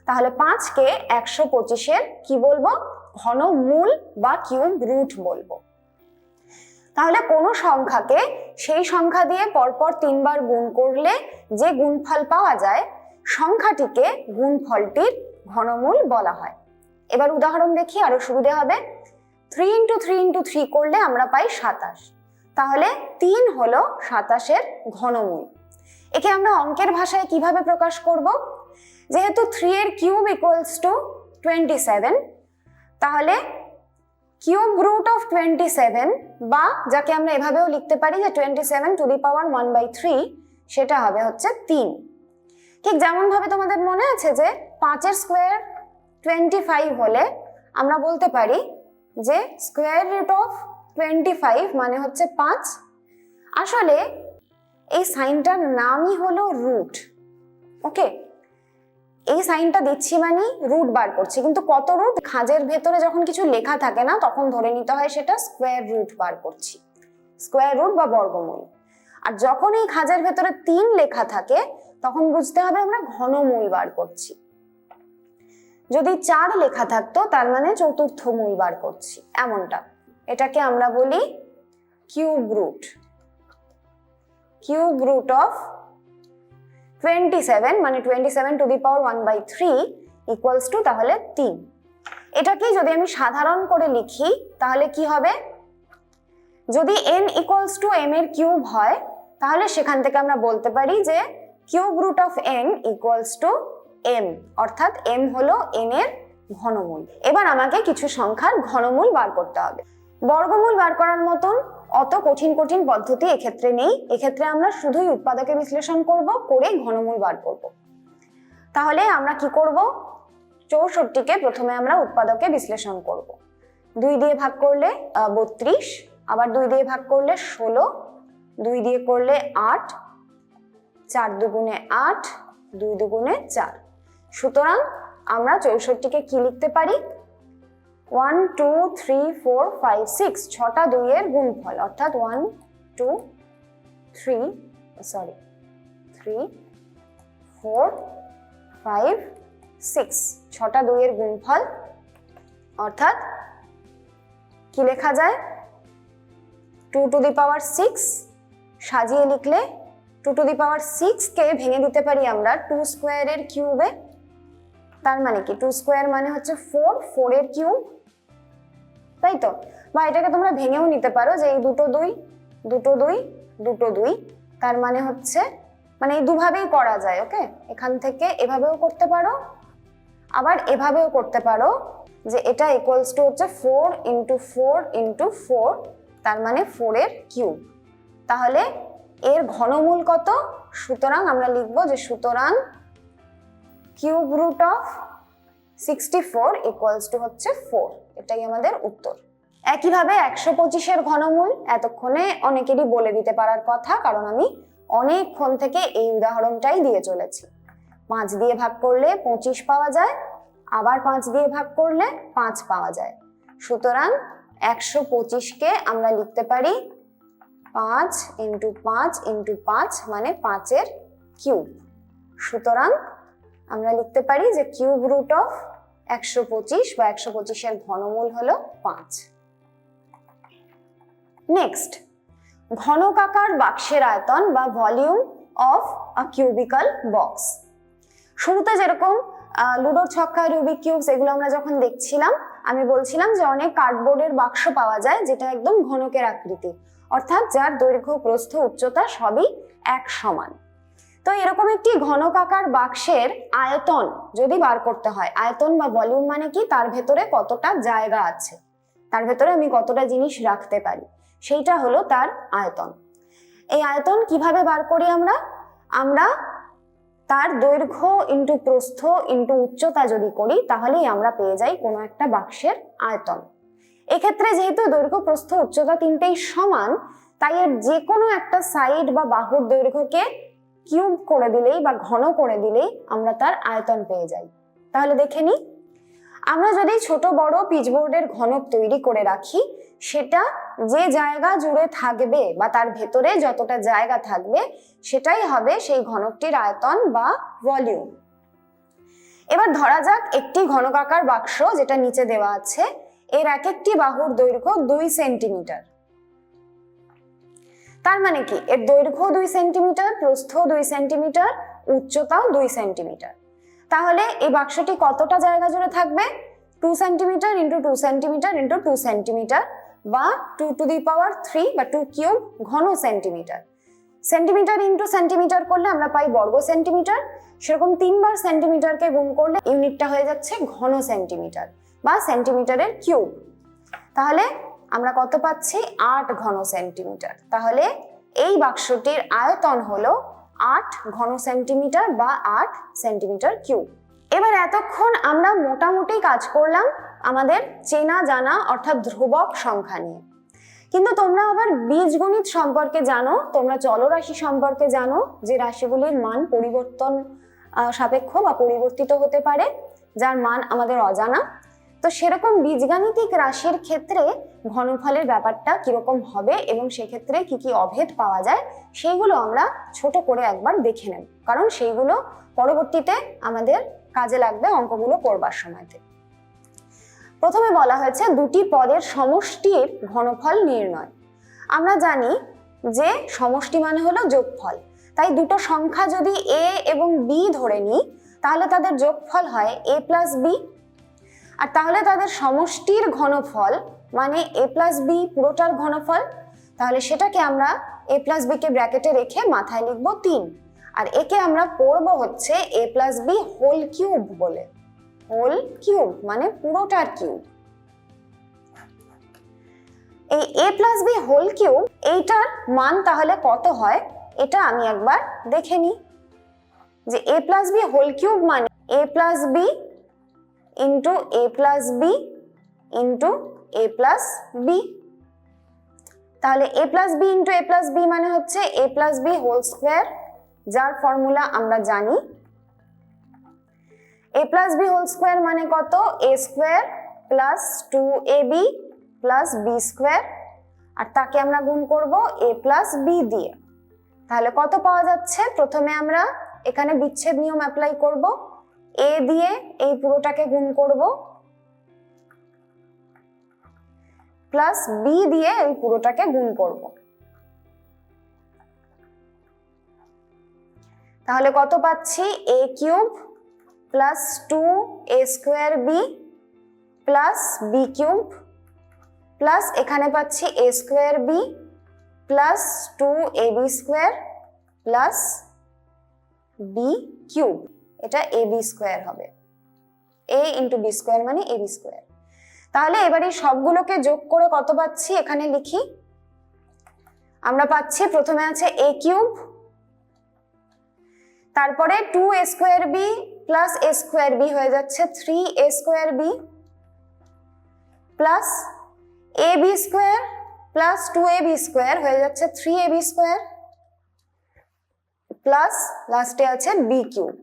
তাহলে 5 কে 125 এর কি বলবো? ঘনমূল বা কিউব রুট বলবো। তাহলে কোনো সংখ্যাকে সেই সংখ্যা দিয়ে পরপর 3 বার গুণ করলে যে গুণফল পাওয়া যায় সংখ্যাটিকে গুণফলটির ঘনমূল বলা হয়। এবার উদাহরণ দেখি, আরো সুবিধা হবে। 3 into 3 into 3 করলে আমরা পাই 27। তাহলে 3 হলো 27 এর ঘনমূল। একে আমরা অঙ্কের ভাষায় কিভাবে প্রকাশ করব? যেহেতু 3 এর কিউব ইকুয়ালস টু 27, তাহলে কিউব রুট অফ 27 বা যাকে আমরা এভাবেও লিখতে পারি যে 27 টু দি পাওয়ার 1/3, সেটা হবে হচ্ছে 3। ঠিক যেমন ভাবে তোমাদের মনে আছে যে 5 স্কোয়ার 25 হলে আমরা বলতে পারি যে স্কোয়ার রুট অফ 25 মানে হচ্ছে 5। আসলে এই সাইনটার নামই হলো রুট। ওকে, এই সাইনটা দিচ্ছি মানে রুট বার করছি, কিন্তু কত রুট? খাঁজের ভেতরে যখন কিছু লেখা থাকে না তখন ধরে নিতে হয় সেটা স্কোয়ার রুট বার করছি, স্কোয়ার রুট বা বর্গমূল। আর যখন এই খাঁজের ভেতরে 3 লেখা থাকে তখন বুঝতে হবে আমরা ঘনমূল বার করছি। যদি 4 লেখা থাকতো তার মানে চতুর্থ মূল বার করছি, এমনটা। এটাকে আমরা বলি cube root. Cube root of 27 মানে 27 to the power 1/3 equals to তাহলে 3। এটাকে যদি আমি সাধারণ করে লিখি তাহলে কি হবে? যদি n ইকুয়ালস টু m এর কিউব হয় তাহলে সেখান থেকে আমরা বলতে পারি যে cube root of n equals to m, অর্থাৎ m হলো n এর ঘনমূল। এবার আমাকে কিছু সংখ্যার ঘনমূল বার করতে হবে। বর্গমূল বার করার মতন অত কঠিন কঠিন পদ্ধতি এক্ষেত্রে নেই। এক্ষেত্রে আমরা শুধুই উৎপাদকে বিশ্লেষণ করব, করে ঘনমূল বার করব। তাহলে আমরা কি করব? 64কে প্রথমে আমরা উৎপাদকে বিশ্লেষণ করব। 2 দিয়ে ভাগ করলে 32, আবার 2 দিয়ে ভাগ করলে 16, 2 দিয়ে করলে 8, 4 দুগুণে 8, 2 দুগুণে 4। সুতরাং আমরা 64কে কি লিখতে পারি? 1 2 3 4 5 6, 6টা 2 এর গুণফল, অর্থাৎ 1 2 3 4 5 6, 6টা 2 এর গুণফল, অর্থাৎ কি লেখা যায়? 2 টু দি পাওয়ার 6 সাজিয়ে লিখলে 2 টু দি পাওয়ার 6 কে ভেঙে দিতে পারি আমরা 2 স্কোয়ারের কিউবে। তার মানে কি 2 স্কোয়ার মানে হচ্ছে 4, 4 এর কিউব, তাই তো? বা এটাকে তোমরা ভেঙেও নিতে পারো যে এই দুটো 2 দুটো 2 দুটো 2, তার মানে হচ্ছে মানে এই দুভাবেই করা যায়। ওকে, এখান থেকে এভাবেও করতে পারো, আবার এভাবেও করতে পারো যে এটা ইকুয়ালস টু হচ্ছে 4 ইন্টু 4 ইন্টু 4, তার মানে 4 এর কিউব। তাহলে এর ঘনমূল কত? সুতরাং আমরা লিখব যে সুতরাং cube root of 64 equals to হচ্ছে 4। এটাই আমাদের উত্তর। একইভাবে 125 ঘনমূল এতক্ষণে অনেকেরই বলে দিতে পারার কথা, কারণ আমি অনেকক্ষণ থেকে এই উদাহরণটাই দিয়ে চলেছি। 5 দিয়ে ভাগ করলে 25 পাওয়া যায়, আবার 5 দিয়ে ভাগ করলে 5 পাওয়া যায়। সুতরাং 125কে আমরা লিখতে পারি 5 ইন্টু 5 ইন্টু 5 মানে 5 এর কিউব। সুতরাং আমরা লিখতে পারি যে কিউব রুট অফ 125 বা 125 এর ঘনমূল হলো 5। নেক্সট, ঘনকাকার বাক্সের আয়তন বা volume of a cubicle box. শুরুতে যেরকম লুডোর ছক্কা, রুবিক কিউবস এগুলো আমরা যখন দেখছিলাম, আমি বলছিলাম যে অনেক কার্ডবোর্ডের বাক্স পাওয়া যায় যেটা একদম ঘনকের আকৃতি, অর্থাৎ যার দৈর্ঘ্য প্রস্থ উচ্চতা সবই এক সমান। তো এরকম একটি ঘনকাকার বাক্সের আয়তন যদি বার করতে হয়, আয়তন বা ভলিউম মানে কি? তার ভেতরে কতটা জায়গা আছে, তার ভেতরে আমি কতটা জিনিস রাখতে পারি, সেইটা হলো তার আয়তন। এই আয়তন কিভাবে বার করি আমরা? আমরা তার দৈর্ঘ্য ইন্টু প্রস্থ ইন্টু উচ্চতা যদি করি তাহলেই আমরা পেয়ে যাই কোনো একটা বাক্সের আয়তন। এক্ষেত্রে যেহেতু দৈর্ঘ্য প্রস্থ উচ্চতা তিনটেই সমান, তাই এর যে কোনো একটা সাইড বা বাহুর দৈর্ঘ্যকে কিউব করে দিলেই বা ঘন করে দিলেই আমরা তার আয়তন পেয়ে যাই। তাহলে দেখে নিই, আমরা যদি ছোট বড় পিচবোর্ডের ঘনক তৈরি করে রাখি, সেটা যে জায়গা জুড়ে থাকবে বা তার ভেতরে যতটা জায়গা থাকবে সেটাই হবে সেই ঘনকটির আয়তন বা ভলিউম। এবার ধরা যাক একটি ঘনকাকার বাক্স যেটা নিচে দেওয়া আছে, এর এক একটি বাহুর দৈর্ঘ্য 2 সেন্টিমিটার। তার মানে কি? এর দৈর্ঘ্য 2 সেন্টিমিটার, প্রস্থ 2 সেন্টিমিটার, উচ্চতাও 2 সেন্টিমিটার। তাহলে এই বাক্সটি কতটা জায়গা জুড়ে থাকবে? 2 centimetre into 2 centimetre into 2 centimetre বা 2 টু দি পাওয়ার 3 বা 2 কিউব ঘন সেন্টিমিটার। সেন্টিমিটার ইন্টু সেন্টিমিটার করলে আমরা পাই বর্গ সেন্টিমিটার, সেরকম 3 বার সেন্টিমিটারকে গুণ করলে ইউনিটটা হয়ে যাচ্ছে ঘন সেন্টিমিটার বা সেন্টিমিটারের কিউব। তাহলে আমরা কত পাচ্ছি? 8 ঘন সেন্টিমিটার। তাহলে এই বাক্সটির আয়তন হলো 8 ঘন সেন্টিমিটার বা 8 সেন্টিমিটার কিউব। এবার এতক্ষণ আমরা মোটামুটি কাজ করলাম আমাদের চেনা জানা অর্থাৎ ধ্রুবক সংখ্যা নিয়ে, কিন্তু তোমরা আবার বীজগণিত সম্পর্কে জানো, তোমরা চলরাশি সম্পর্কে জানো যে রাশিগুলির মান পরিবর্তন সাপেক্ষ বা পরিবর্তিত হতে পারে, যার মান আমাদের অজানা। তো সেরকম বীজগাণিতিক রাশির ক্ষেত্রে ঘনফলের ব্যাপারটা কিরকম হবে এবং সেক্ষেত্রে কি কি অভেদ পাওয়া যায় সেইগুলো আমরা ছোট করে একবার দেখে নেব, কারণ সেইগুলো পরবর্তীতে আমাদের কাজে লাগবে অঙ্কগুলো করবার সময়তে। প্রথমে বলা হয়েছে দুটি পদের সমষ্টির ঘনফল নির্ণয়। আমরা জানি যে সমষ্টি মানে হলো যোগফল, তাই দুটো সংখ্যা যদি a এবং b ধরে নিই তাহলে তাদের যোগফল হয় a প্লাস b, আর তাহলে তাদের সমষ্টির ঘনফল মানে a প্লাস b পুরোটার ঘনফল, তাহলে সেটাকে আমরা a প্লাস b কে ব্র্যাকেটে রেখে মাথায় লিখব 3, আর একে আমরা পড়বো হচ্ছে a plus b whole cube বলে, হোল কিউব মানে পুরোটার কিউব। এই a plus b whole cube এইটার মান তাহলে কত হয় এটা আমি একবার দেখে নিই, যে a plus b whole cube মানে a plus b into a plus b into a plus b। তাহলে a plus b into a plus b মানে হচ্ছে a plus b whole square, যার ফর্মুলা আমরা জানি। a plus b whole square মানে কত, a square plus 2ab plus b square, আর তাকে আমরা গুণ করব a প্লাস b দিয়ে। তাহলে কত পাওয়া যাচ্ছে, প্রথমে আমরা এখানে বিচ্ছেদ নিয়ম অ্যাপ্লাই করব, a দিয়ে এই পুরোটাকে গুণ করব প্লাস b দিয়ে এই পুরোটাকে গুণ করব। তাহলে কত পাচ্ছি, a cube plus 2a square b plus b cube plus এখানে পাচ্ছি a square b plus 2ab square plus b cube, এটা ab স্কোয়ার হবে, a ইন্টু b স্কোয়ার মানে ab স্কোয়ার। তাহলে এবার এই সবগুলোকে যোগ করে কত পাচ্ছি এখানে লিখি, আমরা পাচ্ছি প্রথমে আছে a কিউব, তারপরে 2a square b plus a square b হয়ে যাচ্ছে 3a square b plus ab square plus 2ab square হয়ে যাচ্ছে 3ab স্কোয়ার প্লাস লাস্টে আছে b কিউব।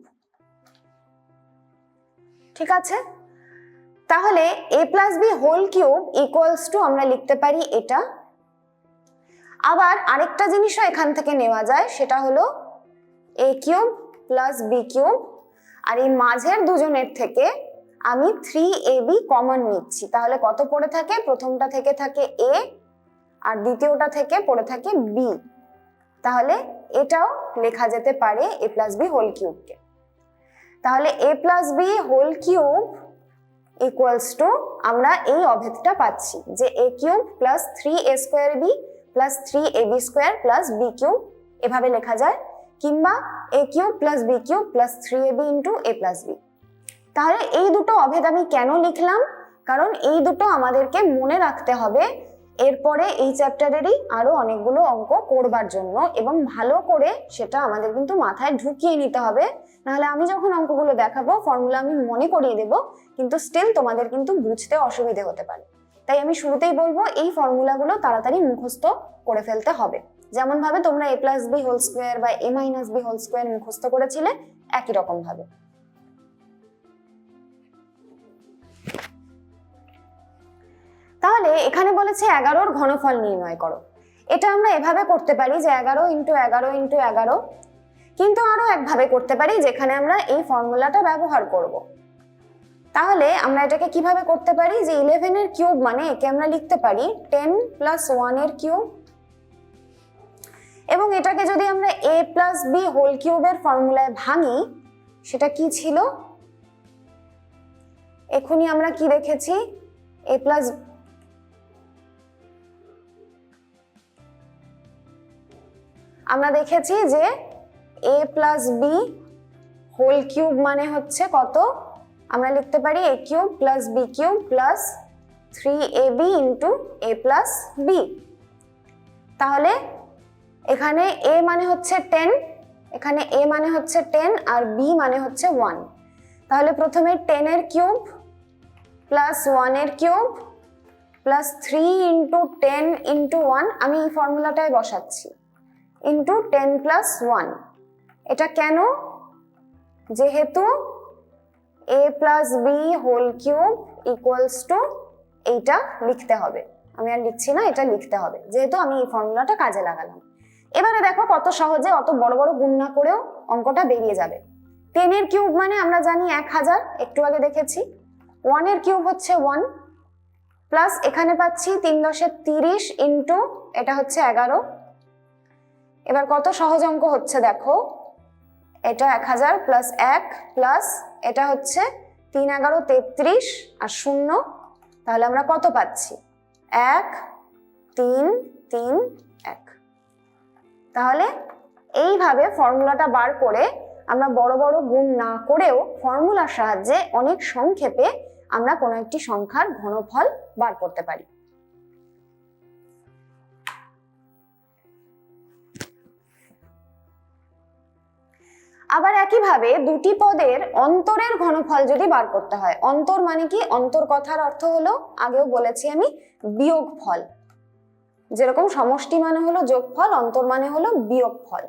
ঠিক আছে, তাহলে a plus b whole cube equals to আমরা লিখতে পারি এটা। আবার আরেকটা জিনিসও এখান থেকে নেওয়া যায়, সেটা হলো a cube plus b cube, আর এই মাঝের দুজনের থেকে আমি 3ab কমন নিচ্ছি, তাহলে কত পড়ে থাকে, প্রথমটা থেকে থাকে a আর দ্বিতীয়টা থেকে পড়ে থাকে b, তাহলে এটাও লেখা যেতে পারে a প্লাস b হোল কিউবকে। তাহলে a plus b whole cube equals to আমরা এই অভেদটা পাচ্ছি যে a cube plus 3a square b plus 3ab square plus b cube, এভাবে লেখা যায়, কিংবা a cube plus b cube plus 3ab into a plus b। তাহলে এই দুটো অভেদ আমি কেন লিখলাম, কারণ এই দুটো আমাদেরকে মনে রাখতে হবে এরপরে এই চ্যাপ্টারেরই আরো অনেকগুলো অঙ্ক করবার জন্য, এবং ভালো করে সেটা আমাদের কিন্তু মাথায় ঢুকিয়ে নিতে হবে, নাহলে আমি যখন অঙ্কগুলো দেখাবো ফর্মুলা আমি মনে করিয়ে দেব, কিন্তু স্টিল তোমাদের কিন্তু বুঝতে অসুবিধে হতে পারে। তাই আমি শুরুতেই বলবো এই ফর্মুলাগুলো তাড়াতাড়ি মুখস্থ করে ফেলতে হবে, যেমন ভাবে তোমরা a plus b whole square বা a minus b whole square মুখস্থ করেছিলে একই রকম ভাবে। তাহলে এখানে বলেছে 11 ঘনফল নির্ণয় করো, এটা আমরা এভাবে করতে পারি যে 11 ইন্টু 11 ইন্টু 11, কিন্তু আরো একভাবে করতে পারি যেখানে আমরা এই ফর্মুলাটা ব্যবহার করব। তাহলে আমরা এটাকে কিভাবে করতে পারি, যে 11 এর কিউব মানে একে আমরা লিখতে পারি 10 প্লাস 1 এর কিউব, এবং এটাকে যদি আমরা a প্লাস b হোল কিউবের ফর্মুলায় ভাঙি সেটা কি ছিল, এখনই আমরা কি দেখেছি, a প্লাস আমরা দেখেছি যে a plus b whole cube মানে হচ্ছে কত, আমরা লিখতে পারি a cube plus b cube plus 3ab into a plus b। তাহলে এখানে a মানে হচ্ছে 10, এখানে a মানে হচ্ছে 10 আর b মানে হচ্ছে 1, তাহলে প্রথমে 10 এর কিউব প্লাস 1 এর কিউব প্লাস 3 ইন্টু 10 ইন্টু 1, আমি এই ফর্মুলাটায় বসাচ্ছি, ইন্টু 10 প্লাস 1। এটা কেন? যেহেতু a plus b whole cube equals to এইটা লিখতে হবে, আমি আর লিখছি না, এটা লিখতে হবে যেহেতু আমি এই ফর্মুলাটা কাজে লাগালাম। এবারে দেখো কত সহজে, অত বড় বড় গুণ না করেও অঙ্কটা বেরিয়ে যাবে। 10 এর কিউব মানে আমরা জানি 1000, একটু আগে দেখেছি। 1 এর কিউব হচ্ছে 1, প্লাস এখানে পাচ্ছি 3 দশে 30 ইন্টু এটা হচ্ছে 11। এবার কত সহজ অঙ্ক হচ্ছে দেখো, এটা 1000 প্লাস 1 প্লাস এটা হচ্ছে 3 11 33 আর 0, তাহলে আমরা কত পাচ্ছি? 1 3 3 1। তাহলে এইভাবে ফর্মুলাটা বার করে আমরা বড় বড় গুণ না করেও ফর্মুলার সাহায্যে অনেক সংক্ষেপে আমরা কোনো একটি সংখ্যার ঘনফল বার করতে পারি। আবার একইভাবে দুটি পদের অন্তরের ঘনফল যদি বার করতে হয়, অন্তর মানে কি? অন্তর কথার অর্থ হলো, আগেও বলেছি আমি, বিয়োগফল। যেরকম সমষ্টি মানে হলো যোগফল, অন্তর মানে হলো বিয়োগফল।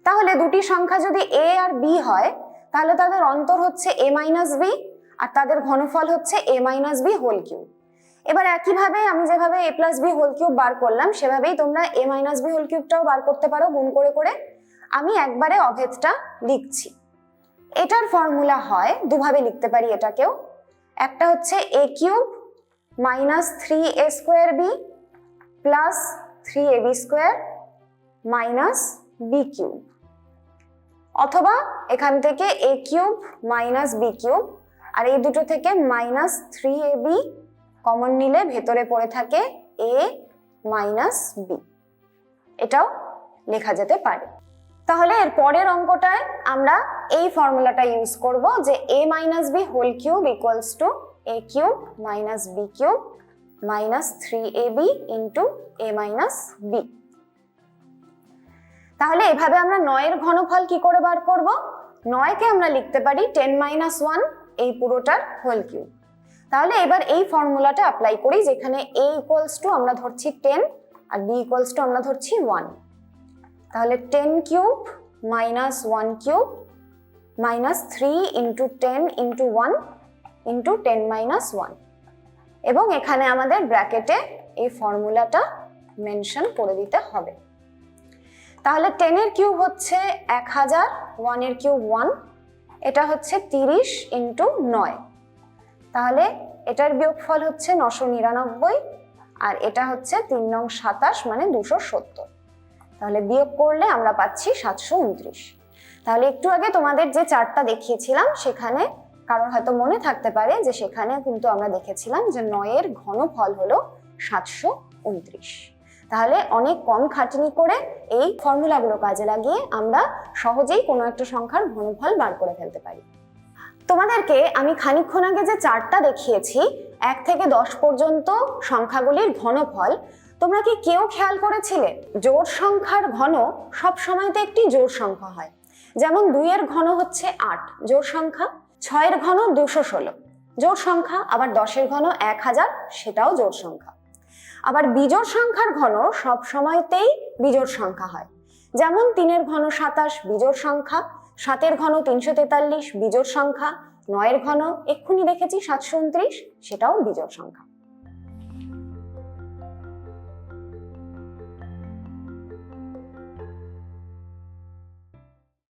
তাহলে দুটি সংখ্যা যদি a আর b হয়, তাহলে তাদের অন্তর হচ্ছে a মাইনাস b আর তাদের ঘনফল হচ্ছে a minus b whole cube. এবার একইভাবে আমি যেভাবে a plus b whole cube বার করলাম, সেভাবেই তোমরা a মাইনাস b হোল কিউবটাও বার করতে পারো গুণ করে করে। আমি একবারে অভেদটা লিখছি। এটার ফর্মুলা হয়, দুভাবে লিখতে পারি এটাকেও। একটা হচ্ছে a cube minus 3a square b plus 3ab square minus b cube, অথবা এখান থেকে a cube minus b cube, আর এই দুটো থেকে মাইনাস 3ab কমন নিলে ভেতরে পড়ে থাকে a মাইনাস b, এটাও লেখা যেতে পারে। তাহলে এর পরের অঙ্কটায় আমরা এই ফর্মুলাটা ইউজ করব যে a minus b whole cube equals to a cube minus b cube minus 3ab into a minus b। তাহলে এভাবে আমরা 9 এর ঘনফল কি করে বার করব? 9 কে আমরা লিখতে পারি 10 মাইনাস 1 এই পুরোটার হোল কিউব। তাহলে এবার এই ফর্মুলাটা অ্যাপ্লাই করি, যেখানে a ইকুয়ালস টু আমরা ধরছি 10 আর b ইকুয়ালস টু আমরা ধরছি 1। তাহলে 10 cube minus 1 cube minus 3 into 10 into 1 into 10 minus 1, এবং এখানে আমাদের ব্র্যাকেটে এই ফর্মুলাটা মেনশন করে দিতে হবে। তাহলে 10 এর কিউব হচ্ছে 1000, 1 এর কিউব 1, এটা হচ্ছে 30 ইন্টু 9, তাহলে এটার বিয়োগফল হচ্ছে 999 আর এটা হচ্ছে 3 নং 27 মানে 270। তাহলে বিয়োগ করলে আমরা পাচ্ছি 729। তাহলে একটু আগে তোমাদের যে চার্টটা দেখিয়েছিলাম, সেখানে কারোর হয়তো মনে থাকতে পারে যে সেখানে কিন্তু আমরা দেখেছিলাম যে 9 এর ঘনফল হলো 729। তাহলে অনেক কম খাটনি করে এই ফর্মুলাগুলো কাজে লাগিয়ে আমরা সহজেই কোনো একটা সংখ্যার ঘনফল বার করে ফেলতে পারি। তোমাদেরকে আমি খানিকক্ষণ আগে যে চার্টটা দেখিয়েছি 1 থেকে 10 পর্যন্ত সংখ্যাগুলির ঘনফল, তোমরা কি কেউ খেয়াল করেছিলে জোড় সংখ্যার ঘন সব সময়তে একটি জোড় সংখ্যা হয়? যেমন 2 এর ঘন হচ্ছে 8 জোড় সংখ্যা, 6 এর ঘন 216 জোড় সংখ্যা, আবার 10 এর ঘন 1000 সেটাও জোড় সংখ্যা। আবার বিজোড় সংখ্যার ঘন সব সময়তেই বিজোড় সংখ্যা হয়, যেমন 3 এর ঘন 27 বিজোড় সংখ্যা, 7 এর ঘন 343 বিজোড় সংখ্যা, 9 এর ঘন এক্ষুনি দেখেছি 729 সেটাও বিজোড় সংখ্যা।